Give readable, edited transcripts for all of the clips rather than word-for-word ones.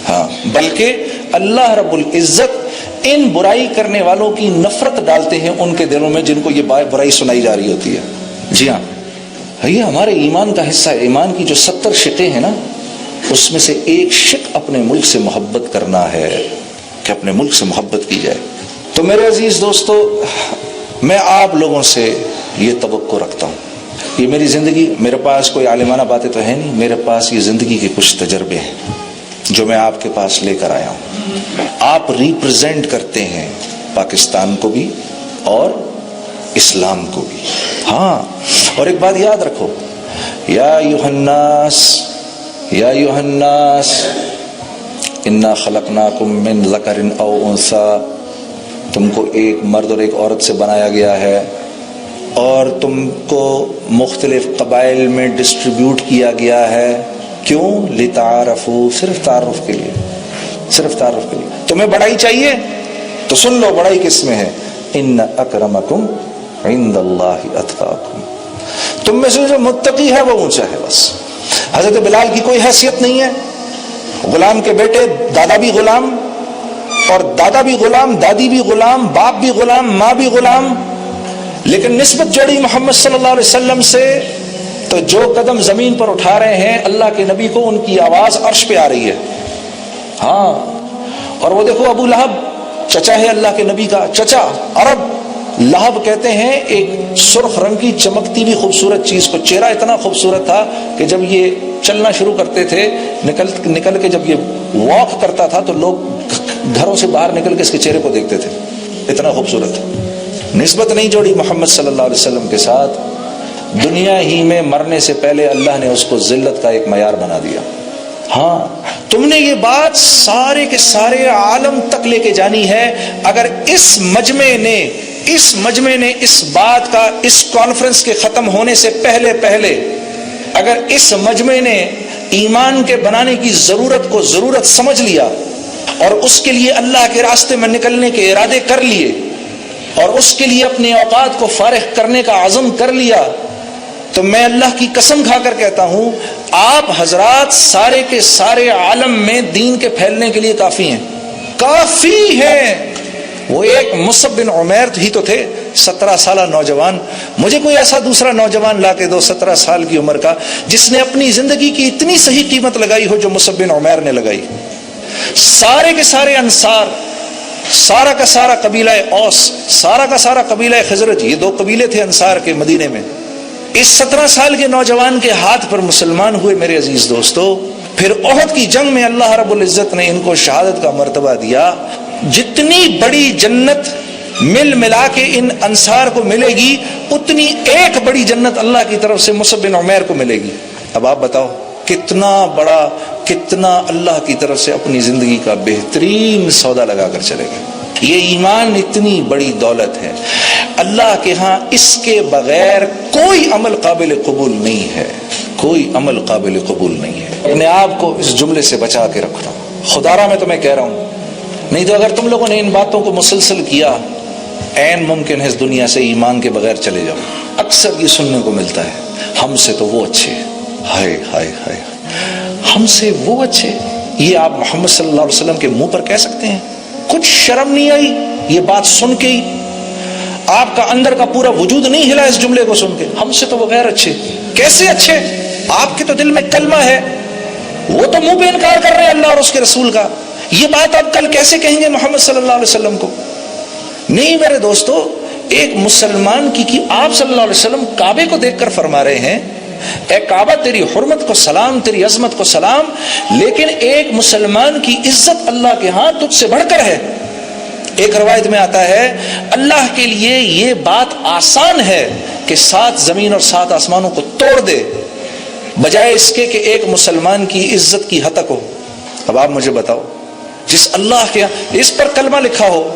ہاں، بلکہ اللہ رب العزت ان برائی کرنے والوں کی نفرت ڈالتے ہیں ان کے دلوں میں جن کو یہ برائی سنائی جا رہی ہوتی ہے. جی ہاں، یہ ہمارے ایمان کا حصہ ہے. ایمان کی جو 70 شقیں ہیں نا، اس میں سے ایک شق اپنے ملک سے محبت کرنا ہے، کہ اپنے ملک سے محبت کی جائے. تو میرے عزیز دوستو، میں آپ لوگوں سے یہ توقع رکھتا ہوں. یہ میری زندگی، میرے پاس کوئی عالمانہ باتیں تو ہے نہیں، میرے پاس یہ زندگی کے کچھ تجربے ہیں جو میں آپ کے پاس لے کر آیا ہوں. آپ ریپرزینٹ کرتے ہیں پاکستان کو بھی اور اسلام کو بھی. ہاں، اور ایک بات یاد رکھو، یا ایھا الناس انا خلقناکم من ذکر او انثی، تم کو ایک مرد اور ایک عورت سے بنایا گیا ہے اور تم کو مختلف قبائل میں ڈسٹریبیوٹ کیا گیا ہے. کیوں؟ لتعارفوا، صرف تعارف کے لیے، صرف تعارف کے لیے. تمہیں بڑائی چاہیے تو سن لو بڑائی کس میں ہے، ان اکرمکم عند اللہ اتقاکم. تم میں سے جو متقی ہے وہ اونچا ہے. بس حضرت بلال کی کوئی حیثیت نہیں ہے، غلام کے بیٹے، دادا بھی غلام اور دادا بھی غلام، دادی بھی غلام، باپ بھی غلام، ماں بھی غلام، لیکن نسبت جوڑی محمد صلی اللہ علیہ وسلم سے تو جو قدم زمین پر اٹھا رہے ہیں اللہ کے نبی کو، ان کی آواز عرش پہ آ رہی ہے. ہاں، اور وہ دیکھو ابو لہب، چچا ہے اللہ کے نبی کا، چچا. عرب لہب کہتے ہیں ایک سرخ رنگ کی چمکتی بھی خوبصورت چیز کو. چہرہ اتنا خوبصورت تھا کہ جب یہ چلنا شروع کرتے تھے، نکل کے جب یہ واک کرتا تھا تو لوگ گھروں سے باہر نکل کے اس کے چہرے کو دیکھتے تھے، اتنا خوبصورت. نسبت نہیں جوڑی محمد صلی اللہ علیہ وسلم کے ساتھ، دنیا ہی میں مرنے سے پہلے اللہ نے اس کو ذلت کا ایک معیار بنا دیا. ہاں، تم نے یہ بات سارے کے سارے عالم تک لے کے جانی ہے. اگر اس مجمع نے اس بات کا، اس کانفرنس کے ختم ہونے سے پہلے اگر اس مجمع نے ایمان کے بنانے کی ضرورت سمجھ لیا اور اس کے لیے اللہ کے راستے میں نکلنے کے ارادے کر لیے اور اس کے لیے اپنے اوقات کو فارغ کرنے کا عزم کر لیا، تو میں اللہ کی قسم کھا کر کہتا ہوں، آپ حضرات سارے کے سارے عالم میں دین کے پھیلنے کے لیے کافی ہیں، کافی ہیں. وہ ایک مصعب بن عمیر ہی تو تھے، 17 سالہ نوجوان. مجھے کوئی ایسا دوسرا نوجوان لا کے دو 17 سال کی عمر کا جس نے اپنی زندگی کی اتنی صحیح قیمت لگائی ہو جو مصعب بن عمیر نے لگائی. سارے کے سارے انصار، سارا کا سارا قبیلہ اوس، سارا کا سارا قبیلہ خزرج، یہ 2 قبیلے تھے انصار کے مدینے میں. اس 17 سال کے نوجوان کے ہاتھ پر مسلمان ہوئے میرے عزیز دوستو. پھر احد کی جنگ میں اللہ رب العزت نے ان کو شہادت کا مرتبہ دیا. جتنی بڑی جنت ملا کے ان انصار کو ملے گی، اتنی ایک بڑی جنت اللہ کی طرف سے مصعب بن عمیر کو ملے گی. اب آپ بتاؤ کتنا بڑا، کتنا اللہ کی طرف سے اپنی زندگی کا بہترین سودا لگا کر چلے گئے. یہ ایمان اتنی بڑی دولت ہے، اللہ کے ہاں اس کے بغیر کوئی عمل قابل قبول نہیں ہے، کوئی عمل قابل قبول نہیں ہے. اپنے آپ کو اس جملے سے بچا کے رکھنا. خدا را میں تمہیں کہہ رہا ہوں، نہیں تو اگر تم لوگوں نے ان باتوں کو مسلسل کیا، عین ممکن ہے اس دنیا سے ایمان کے بغیر چلے جاؤ. اکثر یہ سننے کو ملتا ہے، ہم سے تو وہ اچھے، ہائے ہائے ہائے، ہم سے وہ اچھے. یہ آپ محمد صلی اللہ علیہ وسلم کے منہ پر کہہ سکتے ہیں؟ کچھ شرم نہیں آئی یہ بات سن کے ہی؟ آپ کا اندر کا پورا وجود نہیں ہلا اس جملے کو سن کے؟ ہم سے تو وہ غیر اچھے. کیسے اچھے؟ آپ کے تو دل میں کلمہ ہے، وہ تو منہ پہ انکار کر رہے ہیں اللہ اور اس کے رسول کا. یہ بات آپ کل کیسے کہیں گے محمد صلی اللہ علیہ وسلم کو؟ نہیں میرے دوستو، ایک مسلمان کی آپ صلی اللہ علیہ وسلم کعبے کو دیکھ کر فرما رہے ہیں، اے کعبہ تیری حرمت کو سلام، تیری عظمت کو سلام. لیکن ایک مسلمان کی عزت اللہ کے ہاں تجھ سے بڑھ کر ہے. ایک روایت میں آتا ہے اللہ کے لیے یہ بات آسان ہے کہ 7 زمین اور 7 آسمانوں کو توڑ دے، بجائے اس کے کہ ایک مسلمان کی عزت کی ہتک ہو. اب آپ مجھے بتاؤ، جس اللہ کے اس پر کلمہ لکھا ہو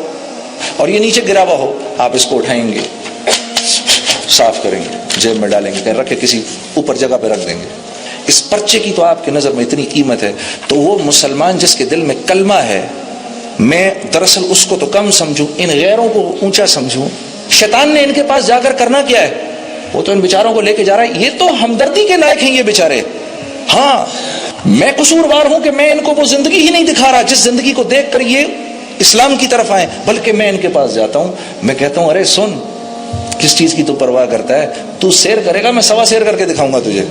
اور یہ نیچے گرا ہوا ہو، آپ اس کو اٹھائیں گے، صاف کریں گے، جیب میں ڈالیں گے، کہیں رکھ کے کسی اوپر جگہ پہ رکھ دیں گے. اس پرچے کی تو آپ کی نظر میں اتنی قیمت ہے. تو وہ مسلمان جس کے دل میں کلمہ ہے، میں دراصل اس کو تو کم سمجھوں، ان غیروں کو اونچا سمجھوں. شیطان نے ان کے پاس جا کر کرنا کیا ہے؟ وہ تو ان بیچاروں کو لے کے جا رہا ہے. یہ تو ہمدردی کے لائق ہیں یہ بیچارے. ہاں، میں قصوروار ہوں کہ میں ان کو وہ زندگی ہی نہیں دکھا رہا جس زندگی کو دیکھ کر یہ اسلام کی طرف آئے، بلکہ میں ان کے پاس جاتا ہوں، میں کہتا ہوں ارے سن، کس چیز کی تو پرواہ کرتا ہے، تو سیر کرے گا، میں 1.25 سیر کر کے دکھاؤں گا تجھے۔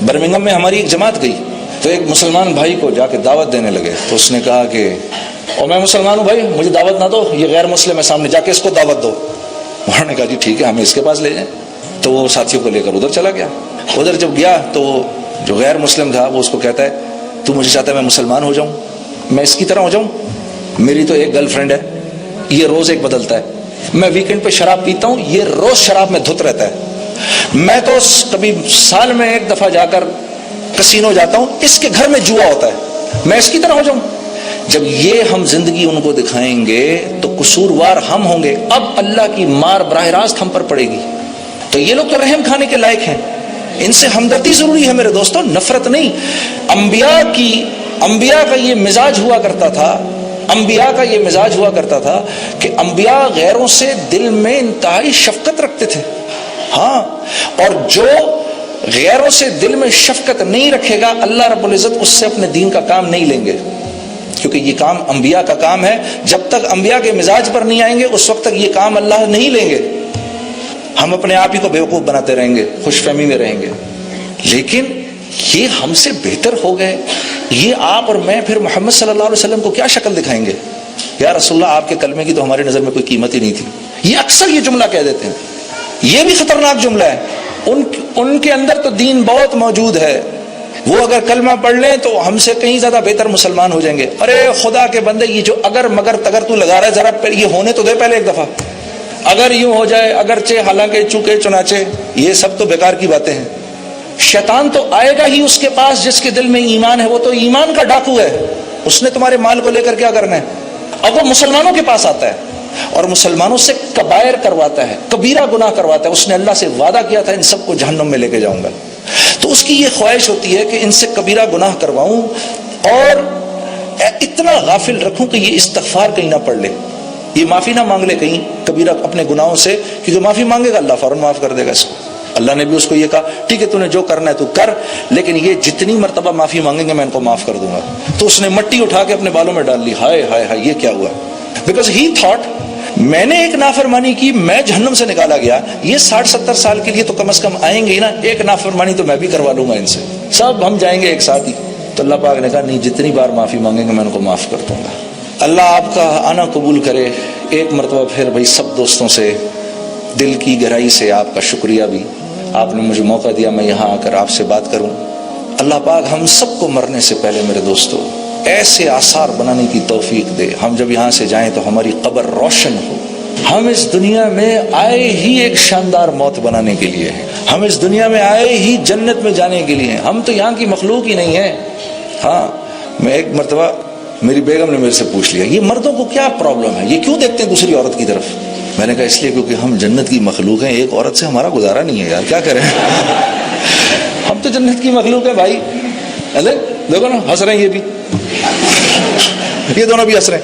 برمنگھم میں ہماری ایک جماعت گئی تو ایک مسلمان بھائی کو جا کے دعوت دینے لگے، تو اس نے کہا کہ اور میں مسلمان ہوں بھائی، مجھے دعوت نہ دو، یہ غیر مسلم ہے، سامنے جا کے اس کو دعوت دو۔ انہوں نے کہا جی ٹھیک ہے، ہمیں اس کے پاس لے جائیں۔ تو وہ ساتھیوں کو لے کر ادھر چلا گیا۔ ادھر جب گیا تو جو غیر مسلم تھا وہ اس کو کہتا ہے تو مجھے چاہتا ہے میں مسلمان ہو جاؤں، میں اس کی طرح ہو جاؤں، میری تو ایک گرل فرینڈ ہے، یہ روز ایک بدلتا ہے، میں ویکنڈ پہ شراب پیتا ہوں، یہ روز شراب میں دھت رہتا ہے، میں تو کبھی سال میں ایک دفعہ جا کر کسینو جاتا ہوں، اس کے گھر میں جوا ہوتا ہے، میں اس کی طرح ہو جاؤں۔ جب یہ ہم زندگی ان کو دکھائیں گے تو قصوروار ہم ہوں گے، اب اللہ کی مار براہ راست ہم پر پڑے گی۔ تو یہ لوگ تو رحم کھانے کے لائق ہیں، ان سے ہمدردی ضروری ہے میرے دوستوں، نفرت نہیں۔ انبیاء کا یہ مزاج ہوا کرتا تھا، انبیاء کا یہ مزاج ہوا کرتا تھا کہ انبیاء غیروں سے دل میں انتہائی شفقت رکھتے تھے۔ ہاں، اور جو غیروں سے دل میں شفقت نہیں رکھے گا، اللہ رب العزت اس سے اپنے دین کا کام نہیں لیں گے، کیونکہ یہ کام انبیاء کا کام ہے۔ جب تک انبیاء کے مزاج پر نہیں آئیں گے اس وقت تک یہ کام اللہ نہیں لیں گے، ہم اپنے آپ ہی کو بیوقوف بناتے رہیں گے، خوش فہمی میں رہیں گے۔ لیکن یہ ہم سے بہتر ہو گئے، یہ آپ اور میں پھر محمد صلی اللہ علیہ وسلم کو کیا شکل دکھائیں گے؟ یا رسول اللہ آپ کے کلمے کی تو ہماری نظر میں کوئی قیمت ہی نہیں تھی۔ یہ اکثر یہ جملہ کہہ دیتے ہیں، یہ بھی خطرناک جملہ ہے۔ ان کے اندر تو دین بہت موجود ہے، وہ اگر کلمہ پڑھ لیں تو ہم سے کہیں زیادہ بہتر مسلمان ہو جائیں گے۔ ارے خدا کے بندے، یہ جو اگر مگر تگر تو لگا رہا ہے، ذرا یہ ہونے تو دے پہلے ایک دفعہ، اگر یوں ہو جائے، اگرچہ حالانکہ چونکہ چنانچہ، یہ سب تو بیکار کی باتیں ہیں۔ شیطان تو آئے گا ہی اس کے پاس جس کے دل میں ایمان ہے، وہ تو ایمان کا ڈاکو ہے، اس نے تمہارے مال کو لے کر کیا کرنا ہے؟ اب وہ مسلمانوں کے پاس آتا ہے اور مسلمانوں سے کبائر کرواتا ہے، کبیرہ گناہ کرواتا ہے۔ اس نے اللہ سے وعدہ کیا تھا ان سب کو جہنم میں لے کے جاؤں گا، تو اس کی یہ خواہش ہوتی ہے کہ ان سے کبیرہ گناہ کرواؤں اور اتنا غافل رکھوں کہ یہ استغفار کہیں نہ پڑھ لے، یہ معافی نہ مانگ لے کہیں کبیرہ اپنے گناہوں سے، کیونکہ معافی مانگے گا اللہ فوراً معاف کر دے گا اس کو۔ اللہ نے بھی اس کو یہ کہا ٹھیک ہے تو نے جو کرنا ہے تو کر، لیکن یہ جتنی مرتبہ معافی مانگیں گے میں ان کو معاف کر دوں گا۔ تو اس نے مٹی اٹھا کے اپنے بالوں میں ڈال لی، ہائے ہائے ہائے یہ کیا ہوا؟ بیکاز ہی تھاٹ میں نے ایک نافرمانی کی، میں جہنم سے نکالا گیا، یہ 60-70 سال کے لیے تو کم از کم آئیں گے ہی نا، ایک نافرمانی تو میں بھی کروا لوں گا ان سے، سب ہم جائیں گے ایک ساتھ ہی۔ تو اللہ پاک نے کہا نہیں، جتنی بار معافی مانگیں گے میں ان کو معاف کر دوں گا۔ اللہ آپ کا آنا قبول کرے۔ ایک مرتبہ پھر بھائی سب دوستوں سے دل کی گہرائی سے آپ کا شکریہ بھی، آپ نے مجھے موقع دیا میں یہاں آ کر آپ سے بات کروں۔ اللہ پاک ہم سب کو مرنے سے پہلے میرے دوستو ایسے آثار بنانے کی توفیق دے، ہم جب یہاں سے جائیں تو ہماری قبر روشن ہو۔ ہم اس دنیا میں آئے ہی ایک شاندار موت بنانے کے لیے ہیں، ہم اس دنیا میں آئے ہی جنت میں جانے کے لیے ہیں، ہم تو یہاں کی مخلوق ہی نہیں ہیں۔ ہاں، میں ایک مرتبہ میری بیگم نے میرے سے پوچھ لیا یہ مردوں کو کیا پرابلم ہے، یہ کیوں دیکھتے ہیں دوسری عورت کی طرف؟ میں نے کہا اس لیے کیونکہ ہم جنت کی مخلوق ہیں، ایک عورت سے ہمارا گزارا نہیں ہے یار، کیا کریں ہم تو جنت کی مخلوق ہیں بھائی۔ دیکھو نا ہنس رہے ہیں، یہ بھی، یہ دونوں بھی ہنس رہے ہیں۔